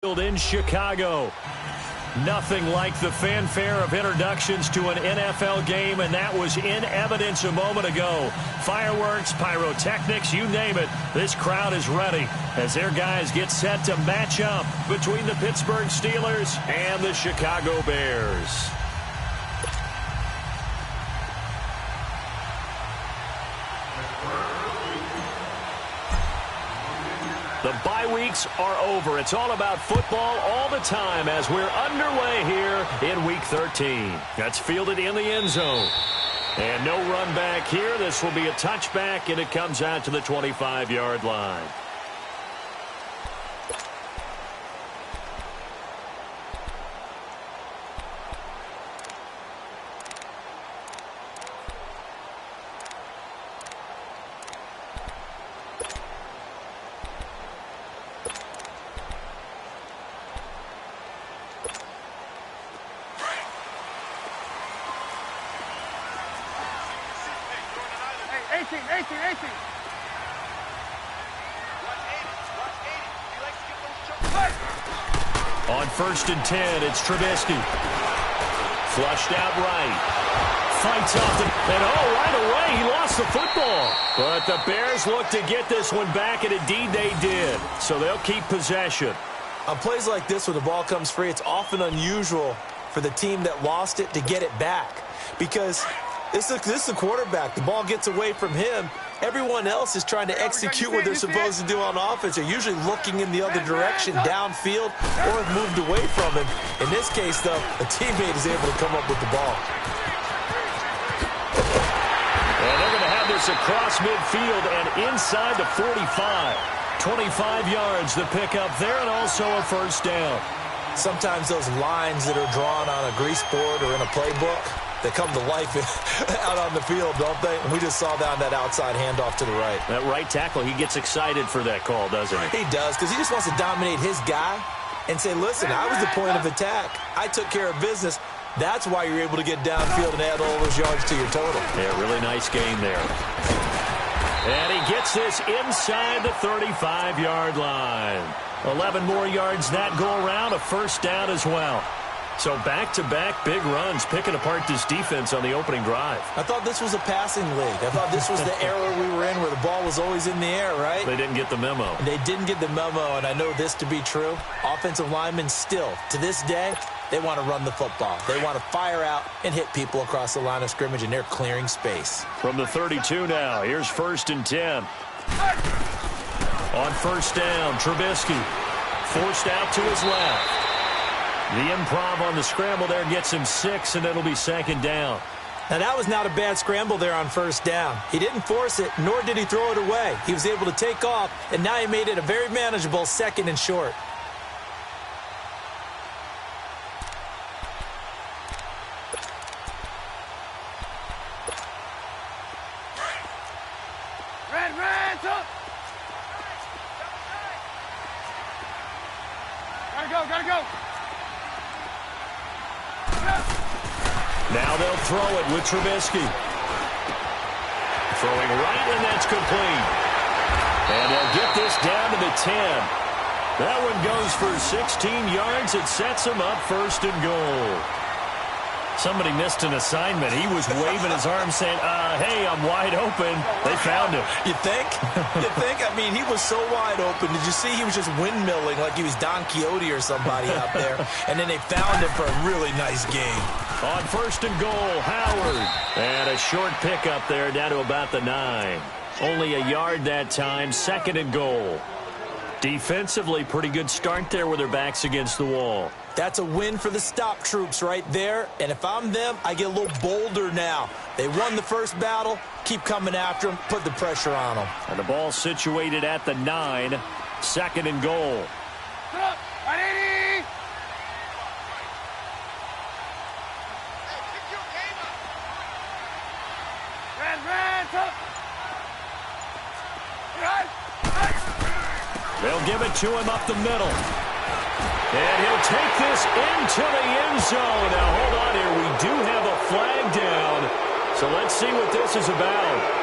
In Chicago. Nothing like the fanfare of introductions to an NFL game, and that was in evidence a moment ago. Fireworks, pyrotechnics, you name it. This crowd is ready as their guys get set to match up between the Pittsburgh Steelers and the Chicago Bears. The bye weeks are over. It's all about football all the time as we're underway here in Week 13. That's fielded in the end zone. And no run back here. This will be a touchback, and it comes out to the 25-yard line. On 1st and 10, it's Trubisky. Flushed out right. Fights off the... And right away, he lost the football. But the Bears look to get this one back, and indeed they did. So they'll keep possession. On plays like this where the ball comes free, it's often unusual for the team that lost it to get it back. Because this is the quarterback. The ball gets away from him. Everyone else is trying to execute what they're supposed to do on offense. They're usually looking in the other direction, downfield, or have moved away from him. In this case, though, a teammate is able to come up with the ball. And they're going to have this across midfield and inside the 45. 25 yards the pickup there, and also a first down. Sometimes those lines that are drawn on a grease board or in a playbook, they come to life out on the field, don't they? And we just saw that on that outside handoff to the right. That right tackle, he gets excited for that call, doesn't he? He does, because he just wants to dominate his guy and say, listen, I was the point of attack. I took care of business. That's why you're able to get downfield and add all those yards to your total. Yeah, really nice game there. And he gets this inside the 35-yard line. 11 more yards that go around, a first down as well. So back-to-back big runs, picking apart this defense on the opening drive. I thought this was a passing league. I thought this was the era we were in where the ball was always in the air, right? They didn't get the memo. And they didn't get the memo, and I know this to be true. Offensive linemen still, to this day, they want to run the football. They want to fire out and hit people across the line of scrimmage, and they're clearing space. From the 32 now, here's 1st and 10. On first down, Trubisky forced out to his left. The improv on the scramble there gets him 6, and it'll be 2nd down. Now, that was not a bad scramble there on first down. He didn't force it, nor did he throw it away. He was able to take off, and now he made it a very manageable 2nd and short. Gotta go. Now they'll throw it with Trubisky. Throwing right, and that's complete. And they'll get this down to the 10. That one goes for 16 yards. It sets them up 1st and goal. Somebody missed an assignment. He was waving his arm saying, hey, I'm wide open. They found him. You think? You think? I mean, he was so wide open. Did you see he was just windmilling like he was Don Quixote or somebody out there? And then they found him for a really nice game. On 1st and goal, Howard. And a short pickup there down to about the 9. Only a yard that time, 2nd and goal. Defensively, pretty good start there with their backs against the wall. That's a win for the stop troops right there. And if I'm them, I get a little bolder now. They won the first battle. Keep coming after them. Put the pressure on them. And the ball situated at the 9. 2nd and goal. They'll give it to him up the middle. And he'll take this into the end zone. Now, hold on here. We do have a flag down. So let's see what this is about.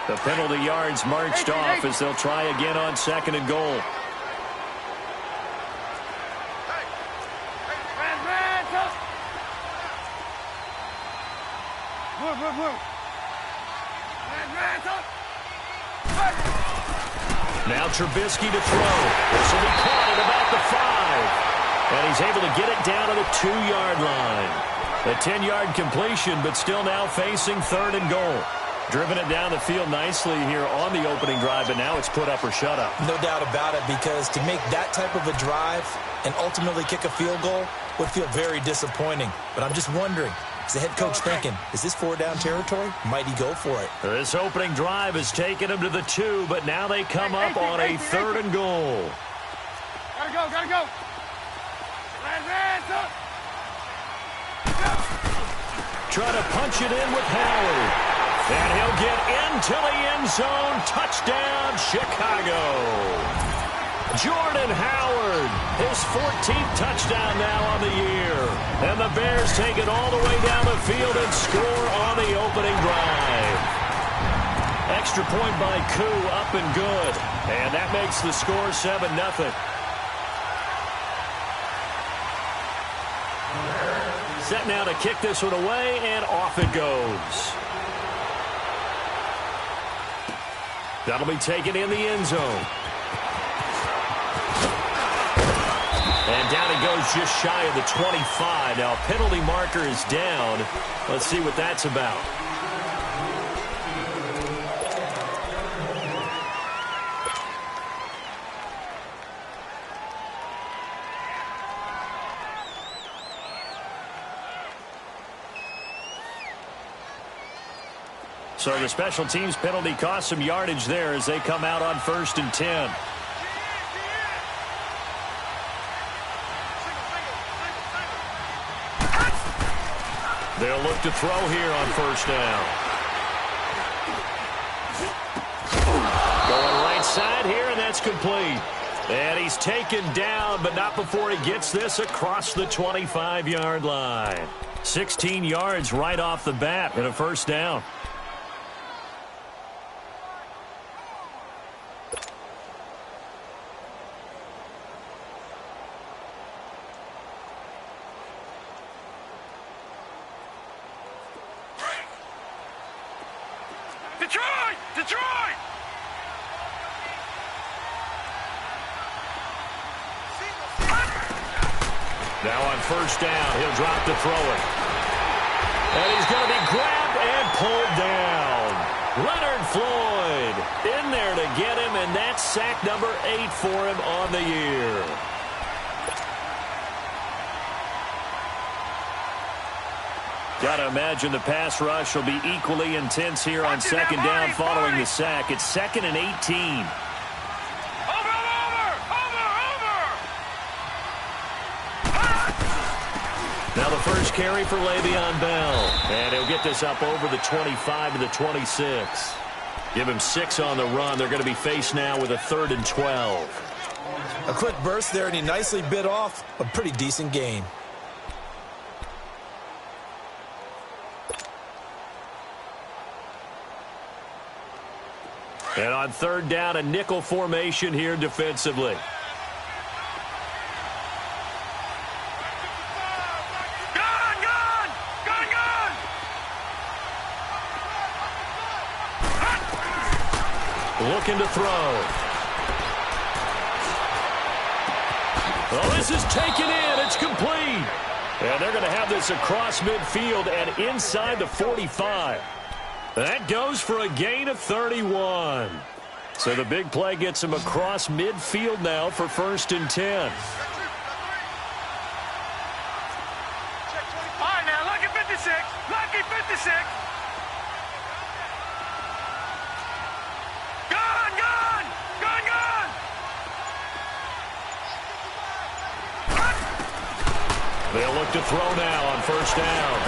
The penalty yards marched off as they'll try again on 2nd and goal. Now Trubisky to throw. This will be caught at about the 5. And he's able to get it down to the 2-yard line. A 10-yard completion, but still now facing 3rd and goal. Driven it down the field nicely here on the opening drive, but now it's put up or shut up. No doubt about it, because to make that type of a drive and ultimately kick a field goal would feel very disappointing. But I'm just wondering, is the head coach thinking, is this 4-down territory? Might he go for it? This opening drive has taken him to the 2, but now they come up on a 3rd and goal. Gotta go. Try to punch it in with Howard. And he'll get into the end zone. Touchdown, Chicago. Jordan Howard, his 14th touchdown now on the year. And the Bears take it all the way down the field and score on the opening drive. Extra point by Koo, up and good. And that makes the score 7-0. Set now to kick this one away, and off it goes. That'll be taken in the end zone. And down he goes just shy of the 25. Now, penalty marker is down. Let's see what that's about. So the special teams penalty cost some yardage there as they come out on 1st and 10. They'll look to throw here on 1st down. Going right side here, and that's complete. And he's taken down, but not before he gets this across the 25-yard line. 16 yards right off the bat and a 1st down. Detroit! Now on 1st down, he'll drop to throw it. And he's going to be grabbed and pulled down. Leonard Floyd in there to get him, and that's sack number 8 for him on the year. Got to imagine the pass rush will be equally intense here on 2nd down following the sack. It's 2nd and 18. Now the first carry for Le'Veon Bell. And he'll get this up over the 25 to the 26. Give him 6 on the run. They're going to be faced now with a 3rd and 12. A quick burst there, and he nicely bit off a pretty decent gain. And on 3rd down, a nickel formation here defensively. Looking to throw. Well, this is taken in. It's complete. And they're going to have this across midfield and inside the 45. That goes for a gain of 31. So the big play gets him across midfield now for 1st and 10. All right, now, lucky 56. Lucky 56. They'll look to throw now on 1st down.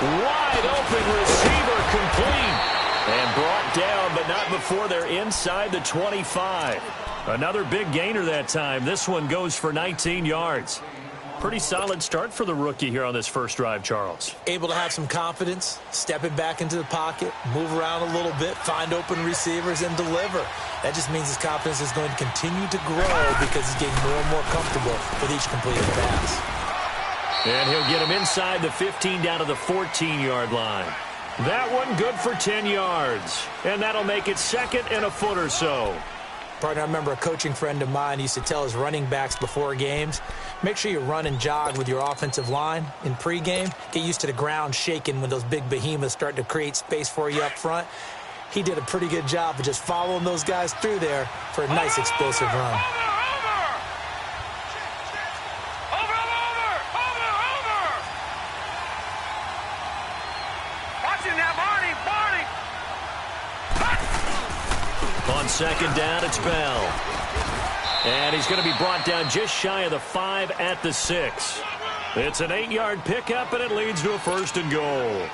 Wide open receiver complete. And brought down, but not before they're inside the 25. Another big gainer that time. This one goes for 19 yards. Pretty solid start for the rookie here on this first drive, Charles. Able to have some confidence, stepping back into the pocket, move around a little bit, find open receivers, and deliver. That just means his confidence is going to continue to grow because he's getting more and more comfortable with each completed pass. And he'll get him inside the 15 down to the 14-yard line. That one good for 10 yards. And that'll make it second and a foot or so. Partner, I remember a coaching friend of mine used to tell his running backs before games, make sure you run and jog with your offensive line in pregame. Get used to the ground shaking when those big behemoths start to create space for you up front. He did a pretty good job of just following those guys through there for a nice explosive run. On second down, it's Bell. And he's going to be brought down just shy of the 5 at the 6. It's an 8-yard pickup, and it leads to a first and goal.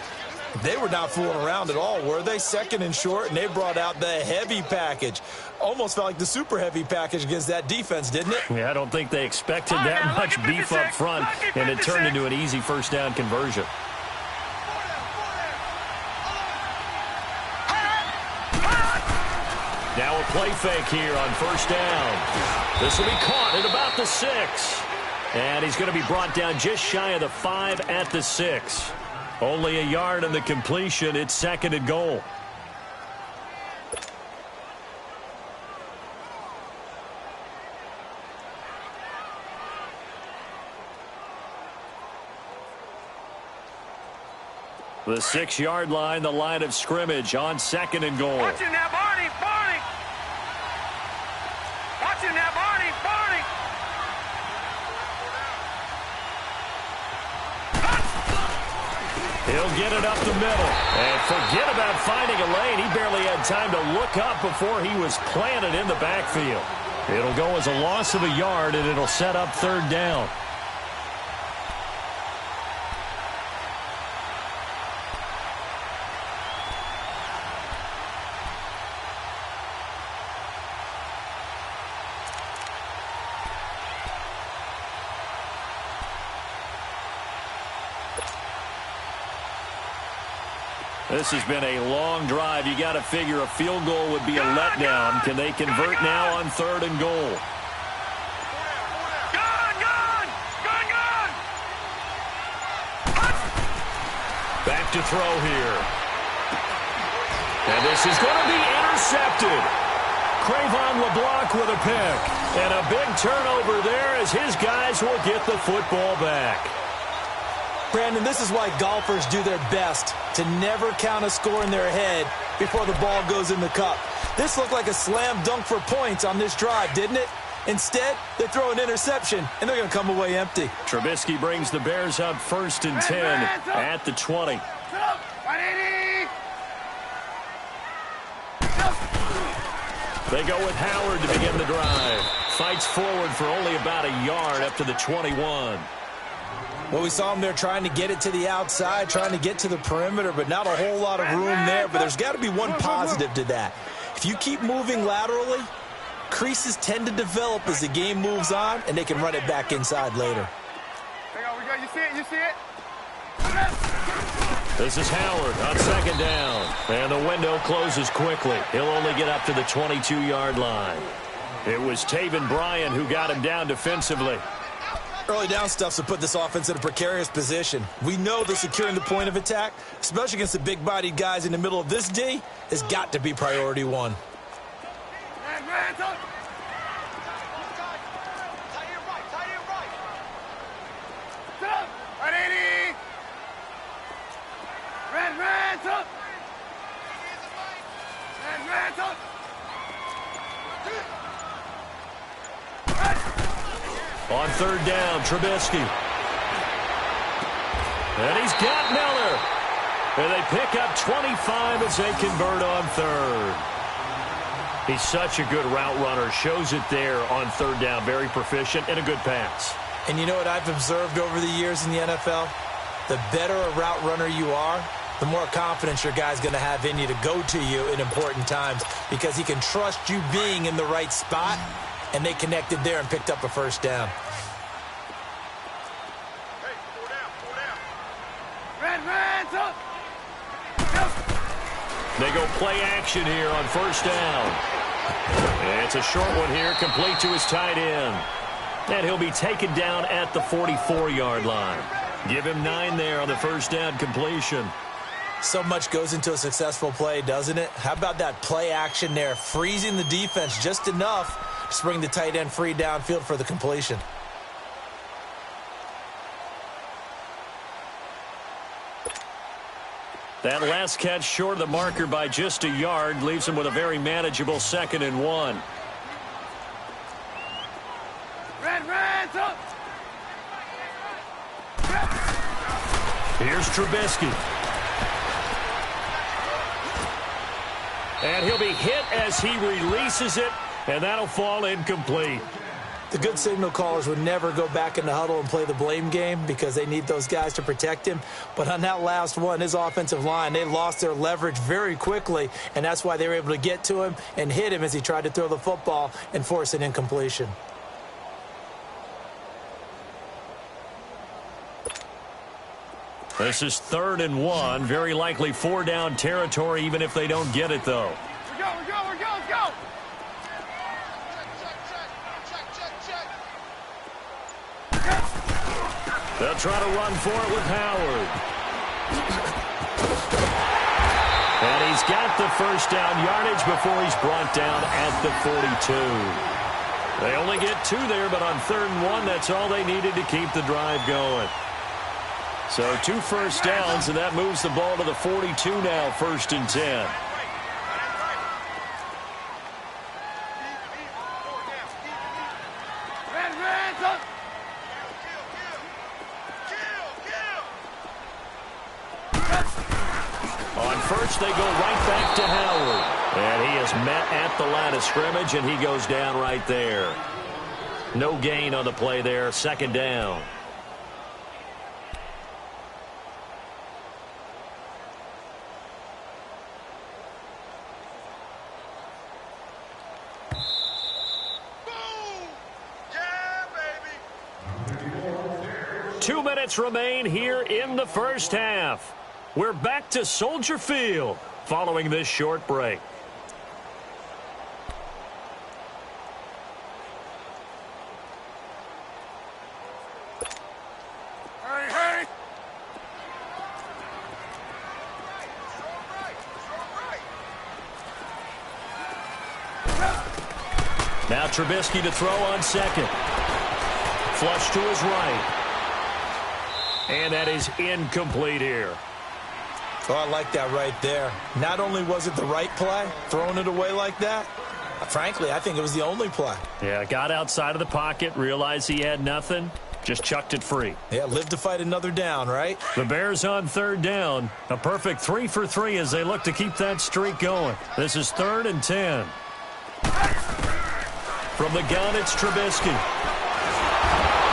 They were not fooling around at all, were they? Second and short, and they brought out the heavy package. Almost felt like the super heavy package against that defense, didn't it? Yeah, I don't think they expected that much beef up front, and it turned into an easy first down conversion. Now a play fake here on first down. This will be caught at about the 6. And he's going to be brought down just shy of the 5 at the 6. Only a yard in the completion. It's second and goal. The 6-yard line, the line of scrimmage on second and goal. Watching that, Barney. Watching that, Barney. He'll get it up the middle. And forget about finding a lane. He barely had time to look up before he was planted in the backfield. It'll go as a loss of a yard, and it'll set up third down. This has been a long drive. You got to figure a field goal would be a letdown. Can they convert now on third and goal? Back to throw here. And this is going to be intercepted. Cravon LeBlanc with a pick. And a big turnover there as his guys will get the football back. Brandon, this is why golfers do their best to never count a score in their head before the ball goes in the cup. This looked like a slam dunk for points on this drive, didn't it? Instead, they throw an interception, and they're going to come away empty. Trubisky brings the Bears up first and 10 at the 20. They go with Howard to begin the drive. Fights forward for only about a yard up to the 21. Well, we saw him there trying to get it to the outside, trying to get to the perimeter, but not a whole lot of room there. But there's got to be one positive to that. If you keep moving laterally, creases tend to develop as the game moves on, and they can run it back inside later. You see it? You see it? This is Howard on second down. And the window closes quickly. He'll only get up to the 22-yard line. It was Taven Bryan who got him down defensively. Early down stuff's to put this offense in a precarious position. We know that securing the point of attack, especially against the big-bodied guys in the middle of this D, has got to be priority one. On third down, Trubisky. And he's got Miller. And they pick up 25 as they convert on third. He's such a good route runner. Shows it there on third down. Very proficient and a good pass. And you know what I've observed over the years in the NFL? The better a route runner you are, the more confidence your guy's going to have in you to go to you in important times because he can trust you being in the right spot, and they connected there and picked up a first down. Hands up. They go play action here on first down. It's a short one here, complete to his tight end. And he'll be taken down at the 44-yard line. Give him 9 there on the first down completion. So much goes into a successful play, doesn't it? How about that play action there, freezing the defense just enough to bring the tight end free downfield for the completion. That last catch short of the marker by just a yard leaves him with a very manageable 2nd and 1. Hands up. Here's Trubisky. And he'll be hit as he releases it, and that'll fall incomplete. The good signal callers would never go back in the huddle and play the blame game because they need those guys to protect him. But on that last one, his offensive line, they lost their leverage very quickly, and that's why they were able to get to him and hit him as he tried to throw the football and force an incompletion. This is 3rd and 1, very likely 4-down territory even if they don't get it, though. We go. Let's go. They'll try to run for it with Howard. And he's got the first down yardage before he's brought down at the 42. They only get 2 there, but on 3rd and 1, that's all they needed to keep the drive going. So 2 first downs, and that moves the ball to the 42 now, 1st and 10. Hands up. On first, they go right back to Howard. And he is met at the line of scrimmage, and he goes down right there. No gain on the play there, 2nd down. Boom. Yeah, baby. 2 minutes remain here in the first half. We're back to Soldier Field following this short break. Hurry. Now Trubisky to throw on 2nd. Flush to his right. And that is incomplete here. Oh, I like that right there. Not only was it the right play, throwing it away like that, frankly, I think it was the only play. Yeah, got outside of the pocket, realized he had nothing, just chucked it free. Yeah, live to fight another down, right? The Bears on 3rd down. A perfect 3 for 3 as they look to keep that streak going. This is 3rd and 10. From the gun, it's Trubisky.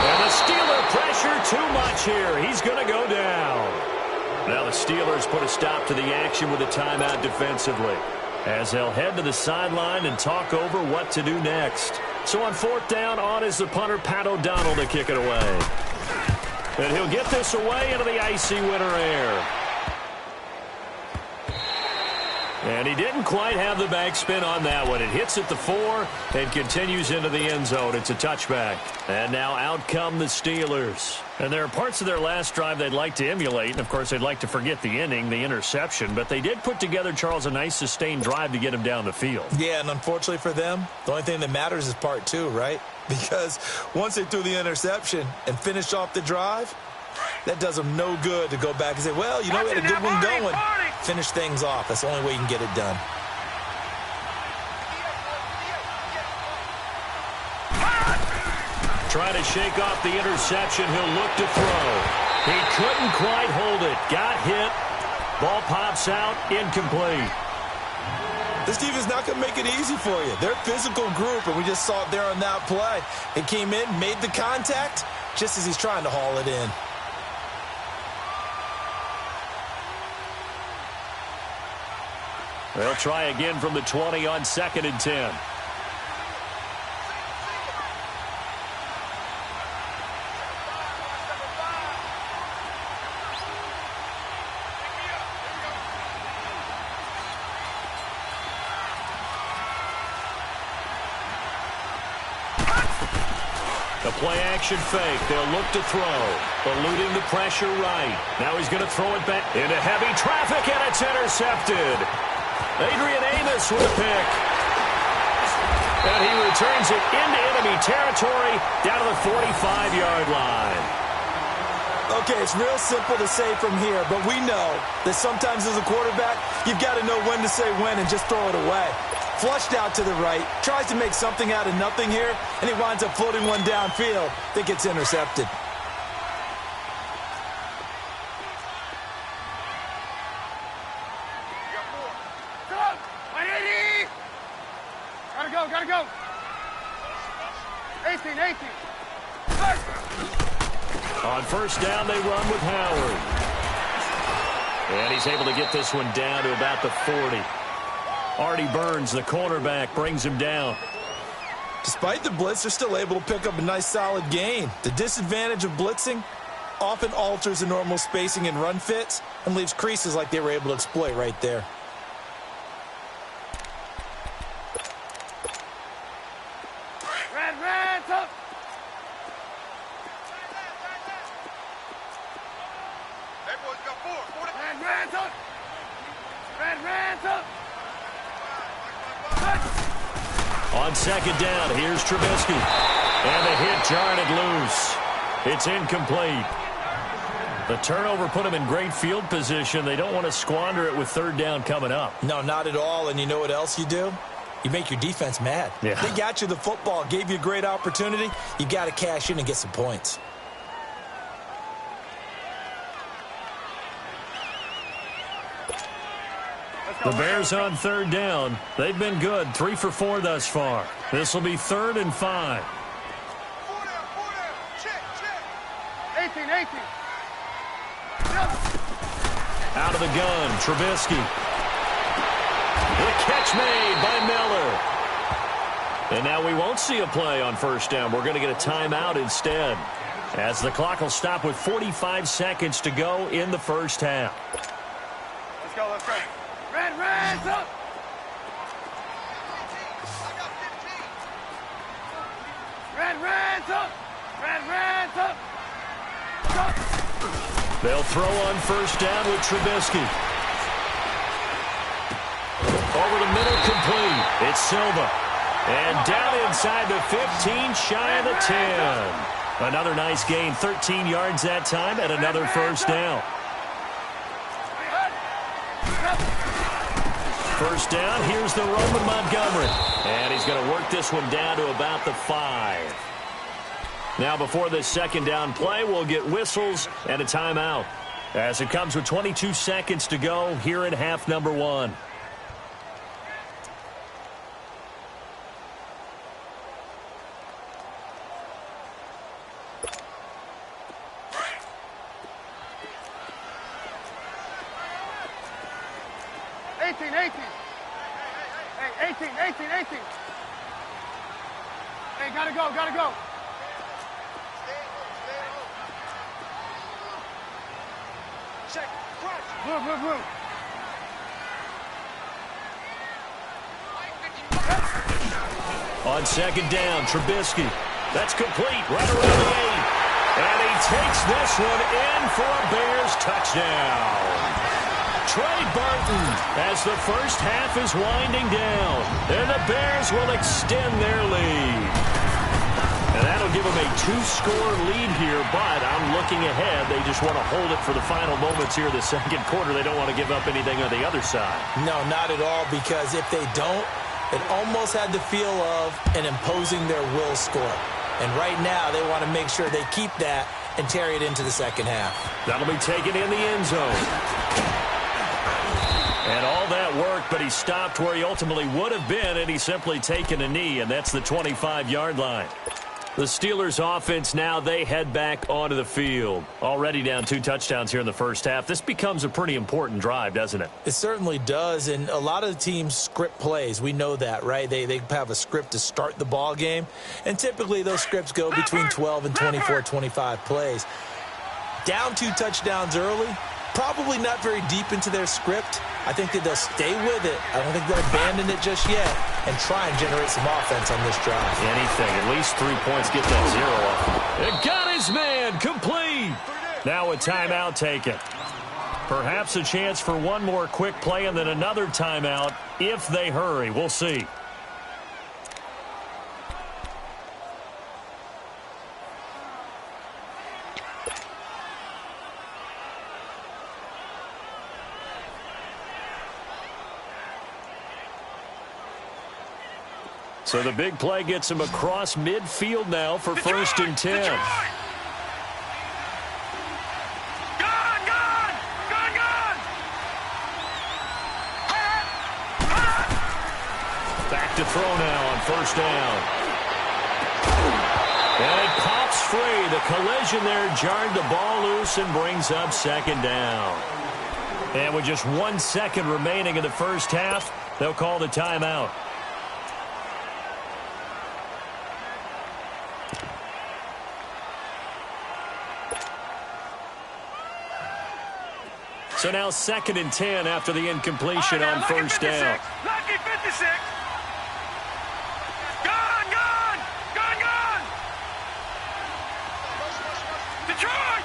And the Steeler pressure too much here. He's going to go down. Now the Steelers put a stop to the action with a timeout defensively, as they'll head to the sideline and talk over what to do next. So on 4th down, on is the punter, Pat O'Donnell, to kick it away. And he'll get this away into the icy winter air. And he didn't quite have the backspin on that one. It hits at the 4 and continues into the end zone. It's a touchback. And now out come the Steelers. And there are parts of their last drive they'd like to emulate. And, of course, they'd like to forget the inning, the interception. But they did put together, Charles, a nice sustained drive to get him down the field. Yeah, and unfortunately for them, the only thing that matters is part 2, right? Because once they threw the interception and finished off the drive, that does them no good to go back and say, well, you know, we had a good one going. Finish things off. That's the only way you can get it done. Trying to shake off the interception. He'll look to throw. He couldn't quite hold it. Got hit. Ball pops out. Incomplete. This defense is not going to make it easy for you. They're a physical group, and we just saw it there on that play. It came in, made the contact, just as he's trying to haul it in. They'll try again from the 20 on 2nd and 10. A play-action fake. They'll look to throw. Eluding the pressure right. Now he's going to throw it back into heavy traffic, and it's intercepted. Adrian Amos with a pick. And he returns it into enemy territory down to the 45-yard line. Okay, it's real simple to say from here, but we know that sometimes as a quarterback, you've got to know when to say when and just throw it away. Flushed out to the right, tries to make something out of nothing here, and he winds up floating one downfield that gets intercepted. Gotta go. 18. On first down, they run with Howard. And he's able to get this one down to about the 40. Artie Burns, the cornerback, brings him down. Despite the blitz, they're still able to pick up a nice solid gain. The disadvantage of blitzing often alters the normal spacing and run fits and leaves creases like they were able to exploit right there. Up. Hey, boys, got 4. Red up. On second down, here's Trubisky. And the hit jarred it loose. It's incomplete. The turnover put him in great field position. They don't want to squander it with third down coming up. No, not at all. And you know what else you do? You make your defense mad. Yeah. They got you the football, gave you a great opportunity. You got to cash in and get some points. The Bears on third down. They've been good, 3 for 4 thus far. This will be 3rd and 5. 4 down. Check. 18. Out of the gun, Trubisky. The catch made by Miller. And now we won't see a play on first down. We're going to get a timeout instead, as the clock will stop with 45 seconds to go in the first half. Let's go. Red's up. Red's up. Red's up. They'll throw on first down with Trubisky. Over the middle, complete. It's Silva. And down inside the 15, shy of the 10. Another nice gain, 13 yards that time, and another first down. First down, here's the Roman Montgomery. And he's going to work this one down to about the 5. Now, before this second down play, we'll get whistles and a timeout, as it comes with 22 seconds to go here in half number 1. Hey, 18. Hey, gotta go. Check. Blue. On second down, Trubisky. That's complete right around the 8. And he takes this one in for a Bears touchdown. Trey Burton as the first half is winding down. And the Bears will extend their lead. And that'll give them a 2-score lead here, but I'm looking ahead. They just want to hold it for the final moments here of the second quarter. They don't want to give up anything on the other side. No, not at all, because if they don't, it almost had the feel of an imposing their will score. And right now, they want to make sure they keep that and carry it into the second half. That'll be taken in the end zone. And all that worked, but he stopped where he ultimately would have been, and he's simply taken a knee, and that's the 25-yard line. The Steelers offense now, they head back onto the field. Already down 2 touchdowns here in the first half. This becomes a pretty important drive, doesn't it? It certainly does, and a lot of the teams script plays. We know that, right? They have a script to start the ball game, and typically those scripts go between 12 and 24, 25 plays. Down 2 touchdowns early, probably not very deep into their script, I think that they'll stay with it. I don't think they'll abandon it just yet and try and generate some offense on this drive. Anything. At least 3 points. Get that zero off. It got his man. Complete. Now a timeout taken. Perhaps a chance for one more quick play and then another timeout if they hurry. We'll see. So the big play gets him across midfield now for first and 10. Back to throw now on first down. And it pops free. The collision there jarred the ball loose and brings up second down. And with just 1 second remaining in the first half, they'll call the timeout. So now second and 10 after the incompletion on first down. Lucky 56. Gone. Detroit.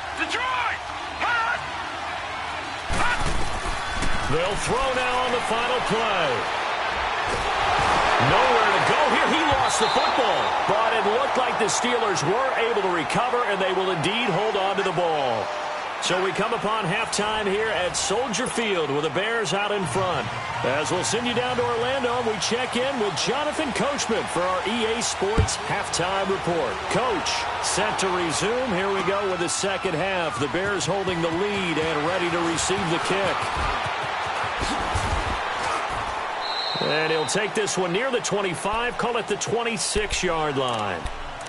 They'll throw now on the final play. Nowhere to go here. He lost the football. But it looked like the Steelers were able to recover, and they will indeed hold on to the ball. So we come upon halftime here at Soldier Field with the Bears out in front. As we'll send you down to Orlando, we check in with Jonathan Coachman for our EA Sports Halftime Report. Coach, set to resume. Here we go with the second half. The Bears holding the lead and ready to receive the kick. And he'll take this one near the 25, call it the 26-yard line.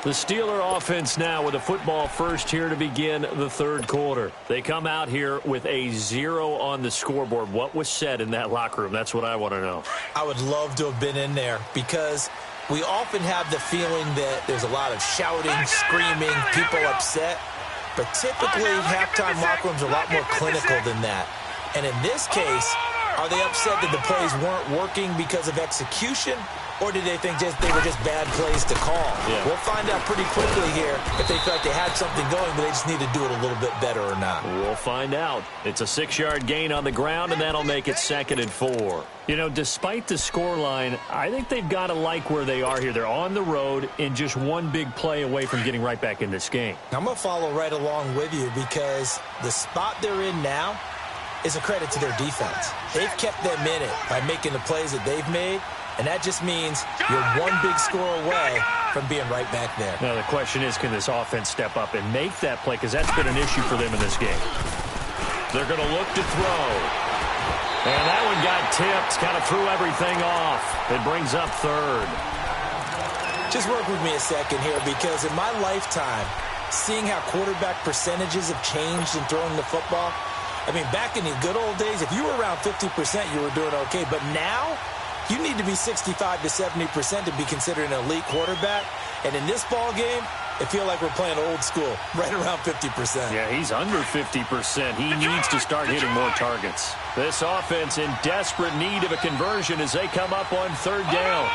The Steeler offense now with a football first here to begin the third quarter. They come out here with a 0 on the scoreboard. What was said in that locker room? That's what I want to know. I would love to have been in there because we often have the feeling that there's a lot of shouting, screaming, people upset. But typically, halftime locker rooms are a lot more clinical than that. And in this case, are they upset that the plays weren't working because of execution? Or did they think they were just bad plays to call? Yeah. We'll find out pretty quickly here if they feel like they had something going, but they just need to do it a little bit better or not. We'll find out. It's a 6-yard gain on the ground, and that'll make it 2nd and 4. You know, despite the scoreline, I think they've got to like where they are here. They're on the road and just one big play away from getting right back in this game. I'm going to follow right along with you because the spot they're in now is a credit to their defense. They've kept them in it by making the plays that they've made. And that just means you're one big score away from being right back there. Now, the question is, can this offense step up and make that play? Because that's been an issue for them in this game. They're going to look to throw. And that one got tipped. Kind of threw everything off. It brings up third. Just work with me a second here because in my lifetime, seeing how quarterback percentages have changed in throwing the football, I mean, back in the good old days, if you were around 50%, you were doing okay. But now, you need to be 65 to 70% to be considered an elite quarterback. And in this ball game, I feel like we're playing old school, right around 50%. Yeah, he's under 50%. He needs to start hitting more targets. This offense in desperate need of a conversion as they come up on third down.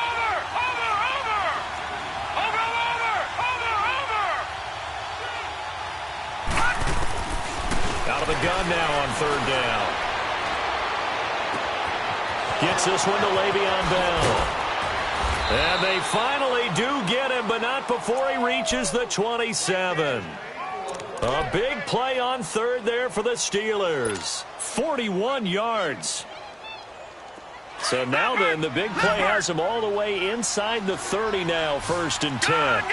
Out of the gun now on third down. Gets this one to Le'Veon Bell. And they finally do get him, but not before he reaches the 27. A big play on third there for the Steelers. 41 yards. So now then, the big play has them all the way inside the 30 now, 1st and 10.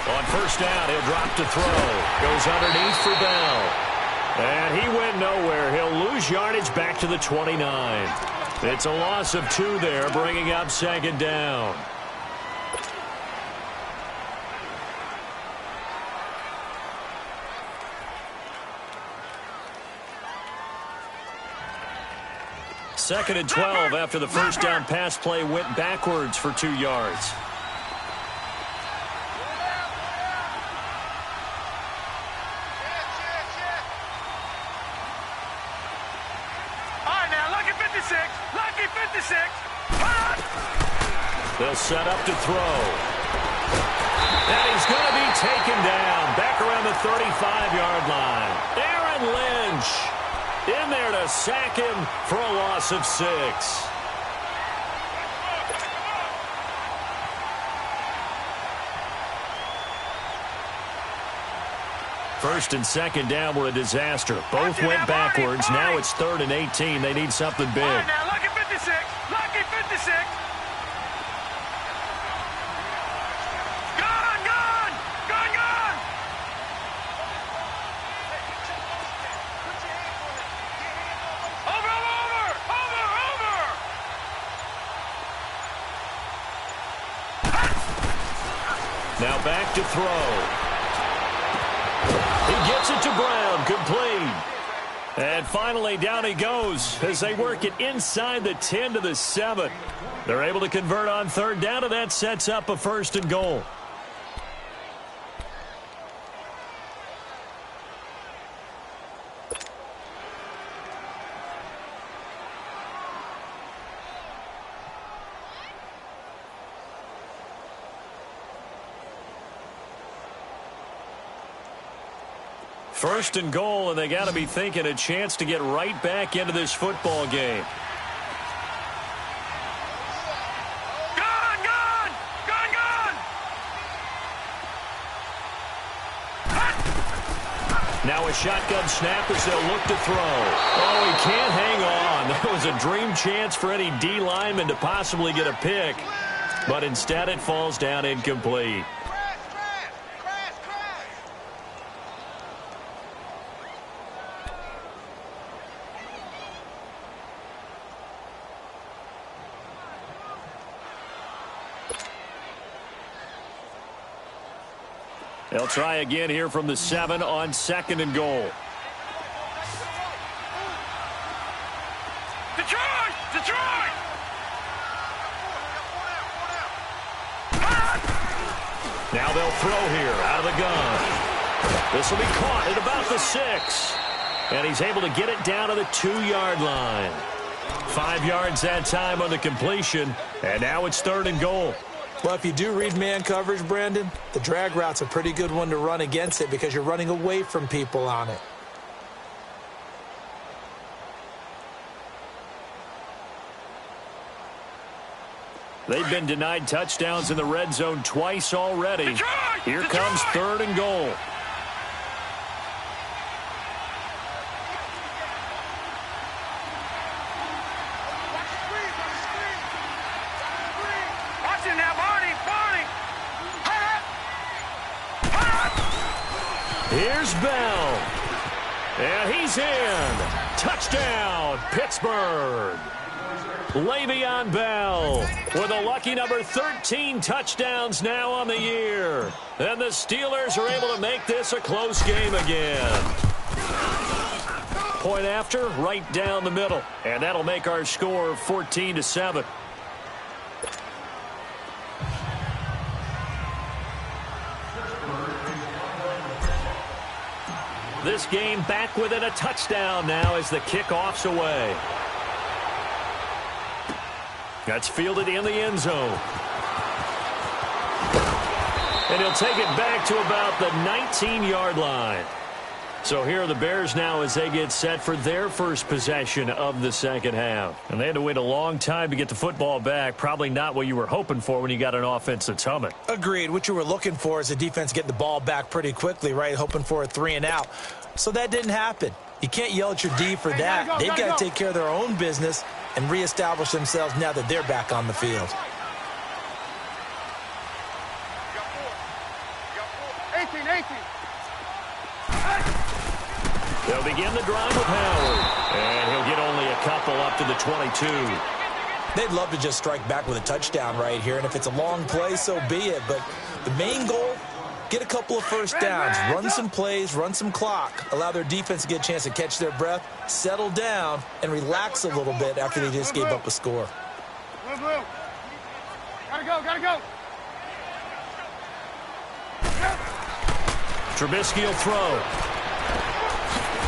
On first down, he'll drop to throw. Goes underneath for Bell. And he went nowhere. He'll lose yardage back to the 29. It's a loss of 2 there, bringing up 2nd down. Second and 12 after the first down pass play went backwards for 2 yards. They'll set up to throw. And he's going to be taken down back around the 35-yard line. Aaron Lynch in there to sack him for a loss of 6. First and second down were a disaster. Both went backwards. Now it's 3rd and 18. They need something big. All right, now, lucky 56. Lucky 56. Gone, gone. Gone, gone. Over, over, over, over. Now back to throw. He gets it to Brown, complete. And finally, down he goes as they work it inside the 10 to the 7. They're able to convert on 3rd down, and that sets up a 1st and goal. First and goal, and they got to be thinking a chance to get right back into this football game. Gone, gone. Gone, gone. Now a shotgun snap as they'll look to throw. Oh, he can't hang on. That was a dream chance for any D lineman to possibly get a pick, but instead it falls down incomplete. They'll try again here from the 7 on 2nd and goal. Detroit! Detroit! Now they'll throw here out of the gun. This will be caught at about the 6. And he's able to get it down to the 2-yard line. 5 yards that time on the completion. And now it's 3rd and goal. Well, if you do read man coverage, Brandon, the drag route's a pretty good one to run against it because you're running away from people on it. They've been denied touchdowns in the red zone twice already. Here comes 3rd and goal. Here's Bell. And he's in. Touchdown, Pittsburgh. Le'Veon Bell with a lucky number 13 touchdowns now on the year. And the Steelers are able to make this a close game again. Point after, right down the middle. And that'll make our score 14-7. This game back within a touchdown now as the kickoff's away. That's fielded in the end zone. And he'll take it back to about the 19-yard line. So here are the Bears now as they get set for their first possession of the second half. And they had to wait a long time to get the football back. Probably not what you were hoping for when you got an offense that's humming. Agreed. What you were looking for is the defense getting the ball back pretty quickly, right? Hoping for a 3 and out. So that didn't happen. You can't yell at your D for that. They've got to take care of their own business and reestablish themselves now that they're back on the field. 18. They'll begin the drive with Howard. And he'll get only a couple up to the 22. They'd love to just strike back with a touchdown right here. And if it's a long play, so be it. But the main goal, get a couple of first downs, run some plays, run some clock, allow their defense to get a chance to catch their breath, settle down, and relax a little bit after they just gave up a score. Blue. Gotta go. Trubisky will throw.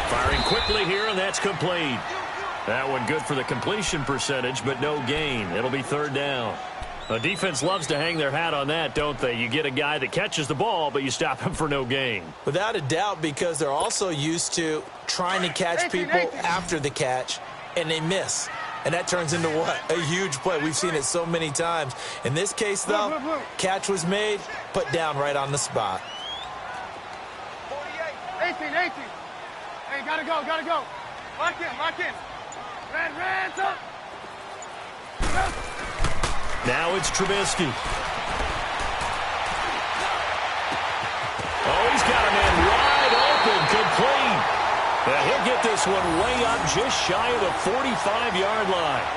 Firing quickly here, and that's complete. That one good for the completion percentage, but no gain. It'll be 3rd down. A defense loves to hang their hat on that, don't they? You get a guy that catches the ball, but you stop him for no gain. Without a doubt, because they're also used to trying to catch people after the catch, and they miss. And that turns into what? A huge play. We've seen it so many times. In this case, though, catch was made, put down right on the spot. 18. Hey, gotta go. Lock in. Red, up. Now it's Trubisky. Oh, he's got a man wide open, complete. And he'll get this one way up just shy of the 45-yard line.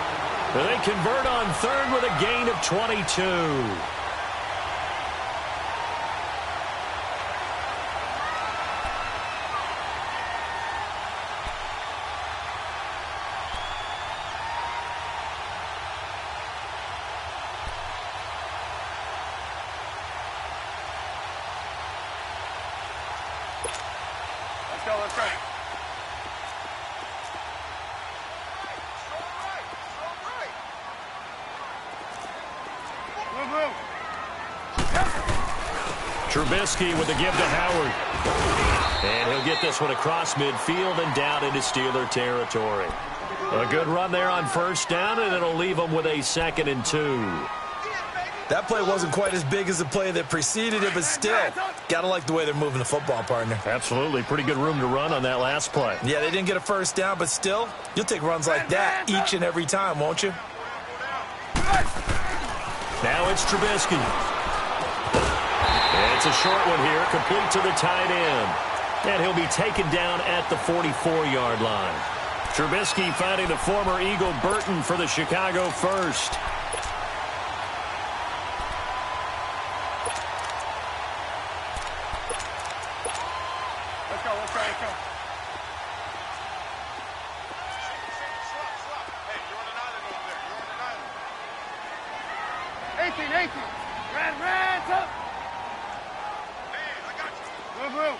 And they convert on third with a gain of 22. Let's go. Move. Trubisky with the give to Howard. And he'll get this one across midfield and down into Steeler territory. A good run there on first down, and it'll leave them with a 2nd and 2. That play wasn't quite as big as the play that preceded it, but still, got to like the way they're moving the football, partner. Absolutely. Pretty good room to run on that last play. Yeah, they didn't get a first down, but still, you'll take runs like that each and every time, won't you? Now it's Trubisky. And it's a short one here, complete to the tight end. And he'll be taken down at the 44-yard line. Trubisky finding the former Eagle Burton for the Chicago first. Let's go. Hey, you're on an island over there. 18. Red, up. Hey, I got you. Move.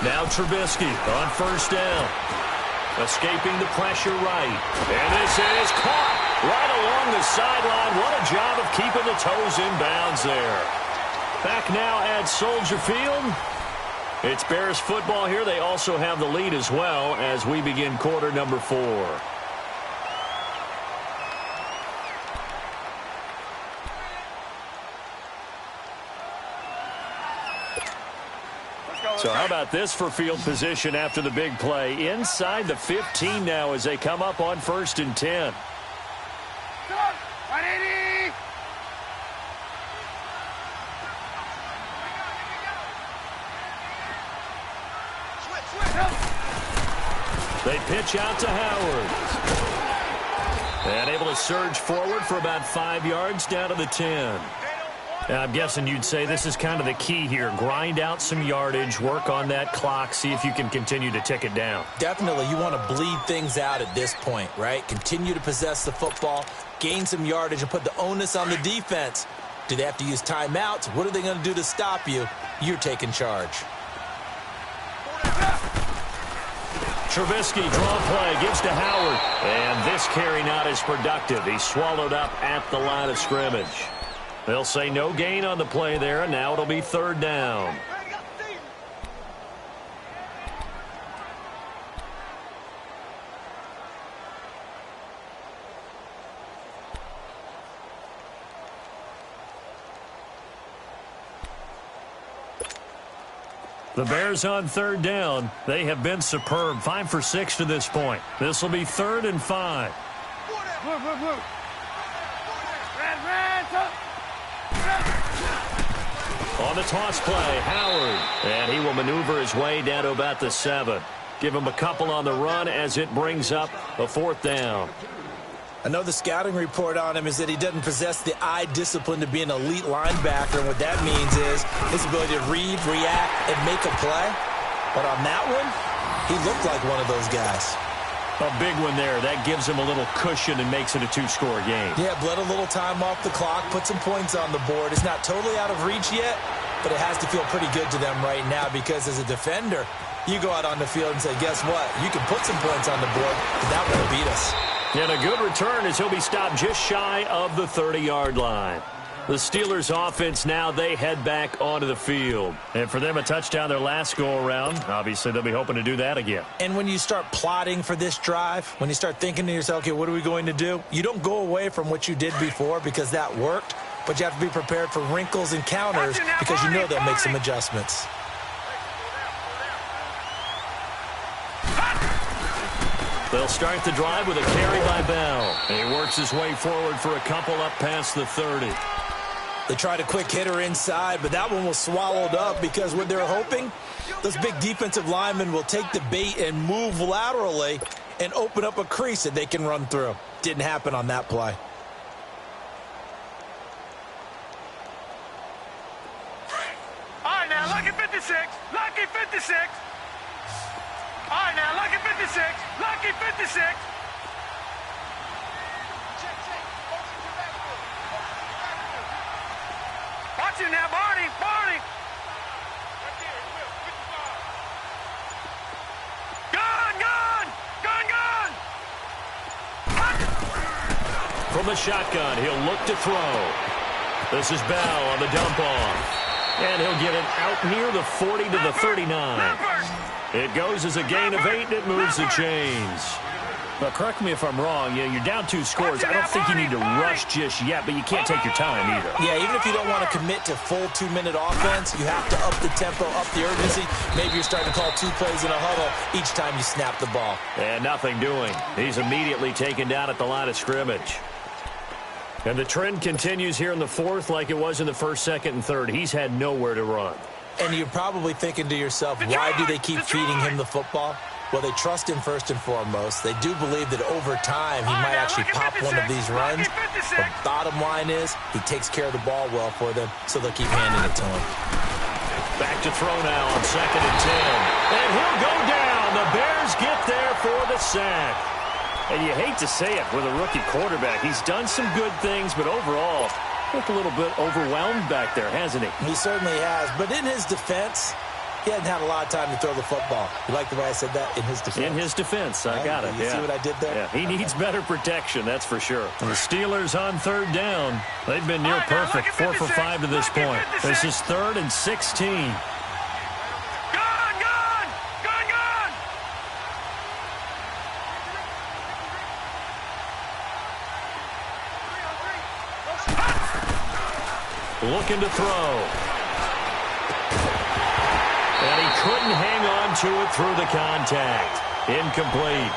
Now Trubisky on first down. Escaping the pressure right. And this is caught right along the sideline. What a job of keeping the toes in bounds there. Back now at Soldier Field. It's Bears football here. They also have the lead as well as we begin quarter number 4. So how about this for field position after the big play? Inside the 15 now as they come up on 1st and 10. 180. They pitch out to Howard. And able to surge forward for about 5 yards down to the 10. I'm guessing you'd say this is kind of the key here. Grind out some yardage, work on that clock, see if you can continue to tick it down. Definitely. You want to bleed things out at this point, right? Continue to possess the football, gain some yardage, and put the onus on the defense. Do they have to use timeouts? What are they going to do to stop you? You're taking charge. Trubisky, draw play, gives to Howard. And this carry not as productive. He's swallowed up at the line of scrimmage. They'll say no gain on the play there, and now it'll be 3rd down. The Bears on 3rd down. They have been superb. 5 for 6 to this point. This will be 3rd and 5. Blue. Red, up. On the toss play, Howard. And he will maneuver his way down to about the 7. Give him a couple on the run as it brings up a 4th down. I know the scouting report on him is that he doesn't possess the eye discipline to be an elite linebacker. And what that means is his ability to read, react, and make a play. But on that one, he looked like one of those guys. A big one there. That gives him a little cushion and makes it a 2-score game. Yeah, bled a little time off the clock, put some points on the board. It's not totally out of reach yet, but it has to feel pretty good to them right now because as a defender, you go out on the field and say, guess what? You can put some points on the board, but that won't beat us. And a good return as he'll be stopped just shy of the 30-yard line. The Steelers offense now, they head back onto the field. And for them, a touchdown their last go-around. Obviously, they'll be hoping to do that again. And when you start plotting for this drive, when you start thinking to yourself, okay, what are we going to do? You don't go away from what you did before because that worked, but you have to be prepared for wrinkles and counters because you know they'll make some adjustments. They'll start the drive with a carry by Bell. And he works his way forward for a couple up past the 30. They tried a quick hitter inside, but that one was swallowed up because what they're hoping, those big defensive linemen will take the bait and move laterally and open up a crease that they can run through. Didn't happen on that play. All right, now, lucky 56. Lucky 56. All right, now, lucky 56. Lucky 56. Watch him now, Barney. Barney. Gun, gun. Gun, gun. From the shotgun, he'll look to throw. This is Bell on the dump off. And he'll get it out near the 40 to the 39. It goes as a gain of 8, and it moves the chains. But correct me if I'm wrong, you're down 2 scores. I don't think you need to rush just yet, but you can't take your time either. Yeah, even if you don't want to commit to full 2-minute offense, you have to up the tempo, up the urgency. Maybe you're starting to call 2 plays in a huddle each time you snap the ball. And nothing doing. He's immediately taken down at the line of scrimmage. And the trend continues here in the 4th like it was in the 1st, 2nd, and 3rd. He's had nowhere to run. And you're probably thinking to yourself, why do they keep feeding him the football? Well, they trust him first and foremost. They do believe that over time he might actually pop one of these runs. The bottom line is he takes care of the ball well for them, so they'll keep handing it to him. Back to throw now on 2nd and 10. And he'll go down. The Bears get there for the sack. And you hate to say it with a rookie quarterback. He's done some good things, but overall, looked a little bit overwhelmed back there, hasn't he? He certainly has. But in his defense, he hasn't had a lot of time to throw the football. You like the way I said that? In his defense. In his defense. I got it. You see what I did there? Yeah, he needs better protection, that's for sure. The Steelers on 3rd down. They've been near perfect. 4 for 5 to this point. This is 3rd and 16. Looking to throw. And he couldn't hang on to it through the contact. Incomplete.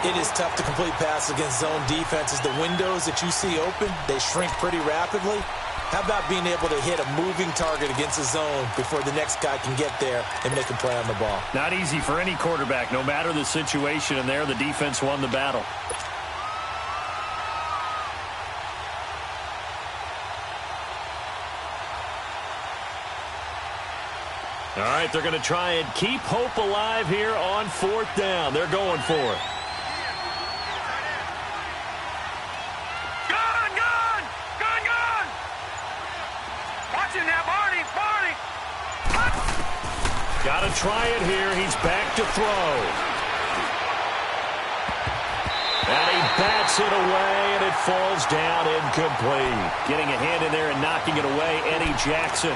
It is tough to complete passes against zone defenses. The windows that you see open, they shrink pretty rapidly. How about being able to hit a moving target against a zone before the next guy can get there and make a play on the ball? Not easy for any quarterback, no matter the situation. And there, the defense won the battle. All right, they're going to try and keep hope alive here on 4th down. They're going for it. Gun, gun! Gun, gun! Watch it now, Barney! Barney! Got to try it here. He's back to throw. And he bats it away, and it falls down incomplete. Getting a hand in there and knocking it away, Eddie Jackson.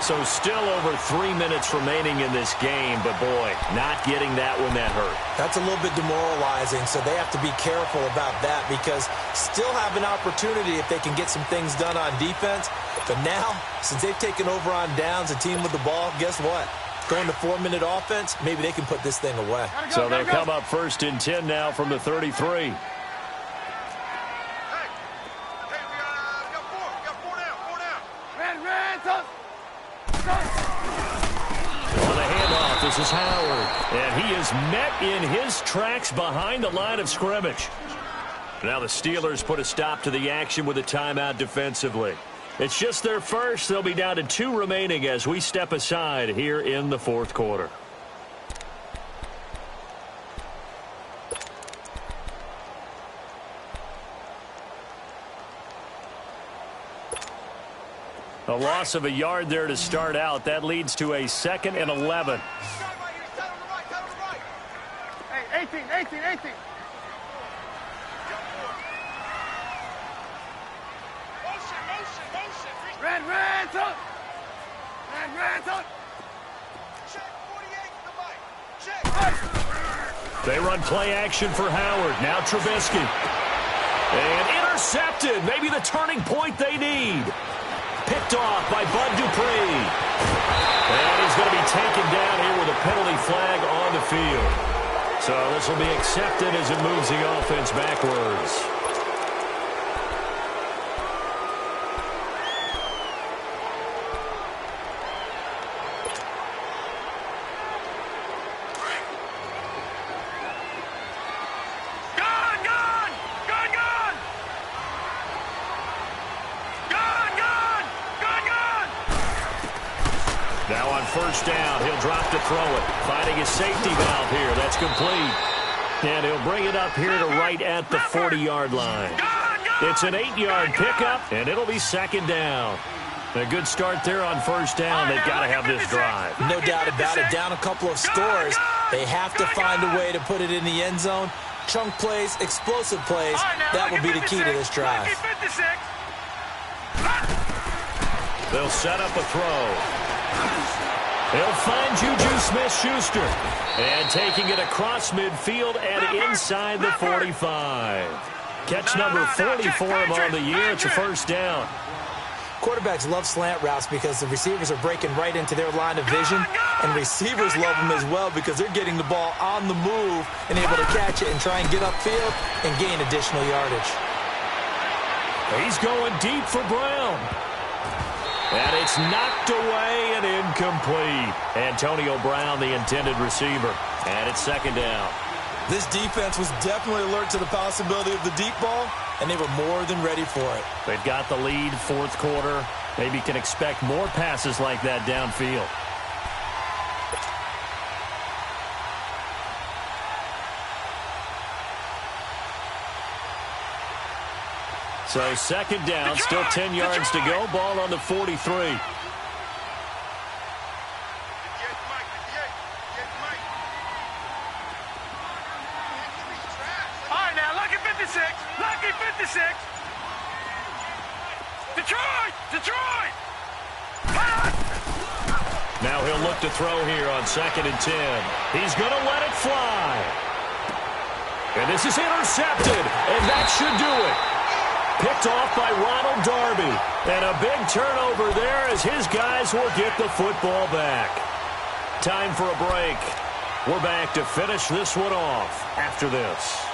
So still over 3 minutes remaining in this game, but boy, not getting that when that hurt. That's a little bit demoralizing, so they have to be careful about that because still have an opportunity if they can get some things done on defense. But now, since they've taken over on downs, a team with the ball, guess what? Going to 4-minute offense, maybe they can put this thing away. So they'll come up 1st and 10 now from the 33. This is Howard, and he is met in his tracks behind the line of scrimmage. Now the Steelers put a stop to the action with a timeout defensively. It's just their first. They'll be down to 2 remaining as we step aside here in the 4th quarter. A loss of a yard there to start out. That leads to a 2nd and 11. Hey, 18. Ransom! And Ransom! Check 48 to the mic. Check. They run play action for Howard. Now Trubisky. And intercepted. Maybe the turning point they need. Picked off by Bud Dupree. And he's going to be taken down here with a penalty flag on the field. So this will be accepted as it moves the offense backwards. Now on first down, he'll drop to throw it. Finding his safety valve here. That's complete. And he'll bring it up here to right at the 40-yard line. It's an 8-yard pickup, and it'll be second down. A good start there on first down. They've got to have this drive. No doubt about it. Down a couple of scores. They have to find a way to put it in the end zone. Chunk plays, explosive plays. That will be the key to this drive. They'll set up a throw. They'll find Juju Smith-Schuster. And taking it across midfield and inside the 45. Catch number 40 for him on the year. It's a first down. Quarterbacks love slant routes because the receivers are breaking right into their line of vision. And receivers love them as well because they're getting the ball on the move and able to catch it and try and get upfield and gain additional yardage. He's going deep for Brown. And it's knocked away and incomplete. Antonio Brown, the intended receiver. And it's second down. This defense was definitely alert to the possibility of the deep ball, and they were more than ready for it. They've got the lead, fourth quarter. Maybe can expect more passes like that downfield. So second down, still 10 yards to go. Ball on the 43. Lucky 56. Detroit! Now he'll look to throw here on 2nd and 10. He's going to let it fly. And this is intercepted, and that should do it. Picked off by Ronald Darby. And a big turnover there as his guys will get the football back. Time for a break. We're back to finish this one off after this.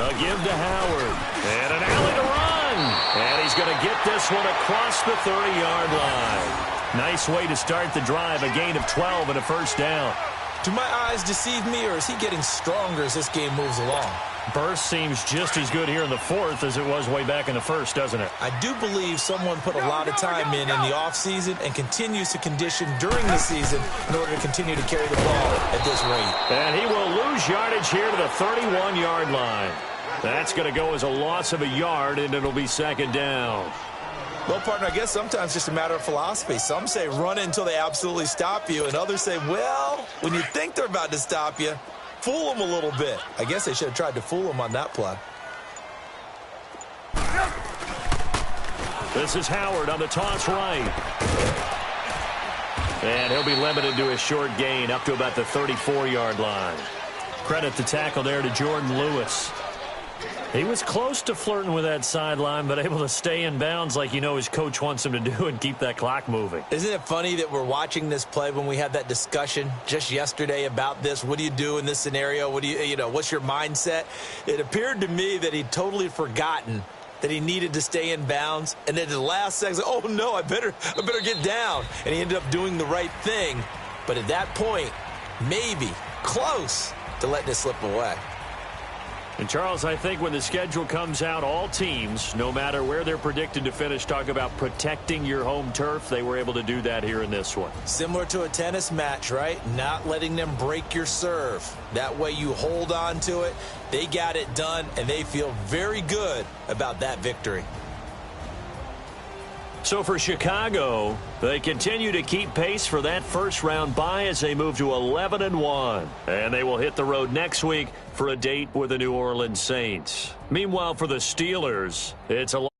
A give to Howard. And an alley to run. And he's going to get this one across the 30-yard line. Nice way to start the drive. A gain of 12 and a first down. Do my eyes deceive me, or is he getting stronger as this game moves along? Burst seems just as good here in the fourth as it was way back in the first, doesn't it? I do believe someone put a lot of time in the offseason and continues to condition during the season in order to continue to carry the ball at this rate. And he will lose yardage here to the 31-yard line. That's going to go as a loss of a yard, and it'll be second down. Well, partner, I guess sometimes it's just a matter of philosophy. Some say run until they absolutely stop you, and others say, well, when you think they're about to stop you, fool them a little bit. I guess they should have tried to fool them on that play. This is Howard on the toss right. And he'll be limited to a short gain up to about the 34-yard line. Credit the tackle there to Jordan Lewis. He was close to flirting with that sideline, but able to stay in bounds like his coach wants him to do and keep that clock moving. Isn't it funny that we're watching this play when we had that discussion just yesterday about this? What do you do in this scenario? What do what's your mindset? It appeared to me that he'd totally forgotten that he needed to stay in bounds, and then at the last second, oh no, I better get down. And he ended up doing the right thing. But at that point, maybe close to letting it slip away. And, Charles, I think when the schedule comes out, all teams, no matter where they're predicted to finish, talk about protecting your home turf. They were able to do that here in this one. Similar to a tennis match, right? Not letting them break your serve. That way you hold on to it. They got it done, and they feel very good about that victory. So for Chicago, they continue to keep pace for that first-round bye as they move to 11-1. And they will hit the road next week for a date with the New Orleans Saints. Meanwhile, for the Steelers, it's a